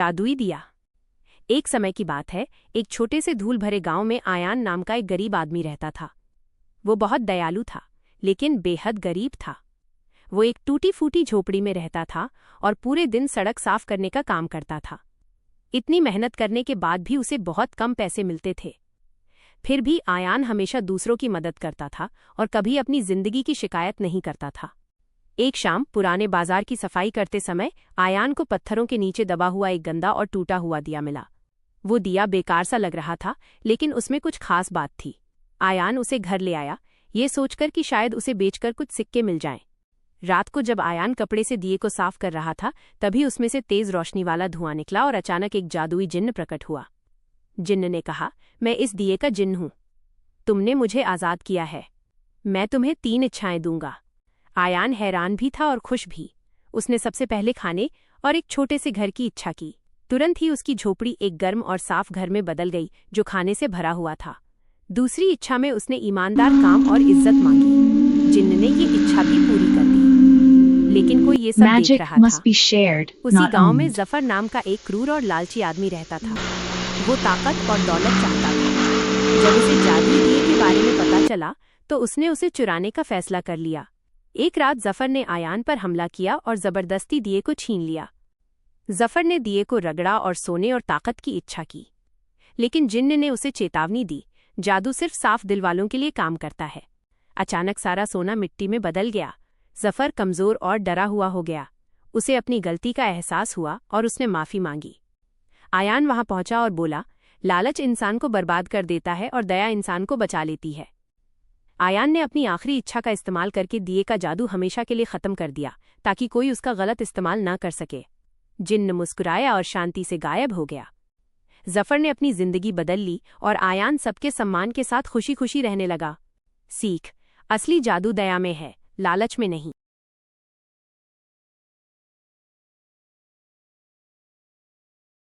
जादुई दिया। एक समय की बात है, एक छोटे से धूल भरे गांव में आयान नाम का एक गरीब आदमी रहता था। वो बहुत दयालु था, लेकिन बेहद गरीब था। वो एक टूटी फूटी झोपड़ी में रहता था और पूरे दिन सड़क साफ करने का काम करता था। इतनी मेहनत करने के बाद भी उसे बहुत कम पैसे मिलते थे। फिर भी आयान हमेशा दूसरों की मदद करता था और कभी अपनी जिंदगी की शिकायत नहीं करता था। एक शाम पुराने बाजार की सफाई करते समय आयान को पत्थरों के नीचे दबा हुआ एक गंदा और टूटा हुआ दिया मिला। वो दिया बेकार सा लग रहा था, लेकिन उसमें कुछ खास बात थी। आयान उसे घर ले आया, ये सोचकर कि शायद उसे बेचकर कुछ सिक्के मिल जाएं। रात को जब आयान कपड़े से दिए को साफ कर रहा था, तभी उसमें से तेज रोशनी वाला धुआं निकला और अचानक एक जादुई जिन्न प्रकट हुआ। जिन्न ने कहा, मैं इस दिए का जिन्न हूं। तुमने मुझे आजाद किया है। मैं तुम्हें 3 इच्छाएं दूंगा। आयान हैरान भी था और खुश भी। उसने सबसे पहले खाने और एक छोटे से घर की इच्छा की। तुरंत ही उसकी झोपड़ी एक गर्म और साफ घर में बदल गई, जो खाने से भरा हुआ था। दूसरी इच्छा में उसने ईमानदार काम और इज्जत मांगी। जिन्न ने ये इच्छा भी पूरी कर दी। लेकिन कोई ये सब देख रहा था। उसी गांव में जफर नाम का एक क्रूर और लालची आदमी रहता था। वो ताकत और दौलत चाहता था। जब उसे जादुई दिए के बारे में पता चला, तो उसने उसे चुराने का फैसला कर लिया। एक रात जफर ने आयान पर हमला किया और जबरदस्ती दिए को छीन लिया। जफर ने दिए को रगड़ा और सोने और ताकत की इच्छा की, लेकिन जिन्न ने उसे चेतावनी दी, जादू सिर्फ साफ दिल वालों के लिए काम करता है। अचानक सारा सोना मिट्टी में बदल गया। जफर कमजोर और डरा हुआ हो गया। उसे अपनी गलती का एहसास हुआ और उसने माफी मांगी। आयान वहां पहुंचा और बोला, लालच इंसान को बर्बाद कर देता है और दया इंसान को बचा लेती है। आयान ने अपनी आखिरी इच्छा का इस्तेमाल करके दिए का जादू हमेशा के लिए खत्म कर दिया, ताकि कोई उसका गलत इस्तेमाल न कर सके। जिन्न मुस्कुराया और शांति से गायब हो गया। जफर ने अपनी जिंदगी बदल ली और आयान सबके सम्मान के साथ खुशी खुशी रहने लगा। सीख: असली जादू दया में है, लालच में नहीं।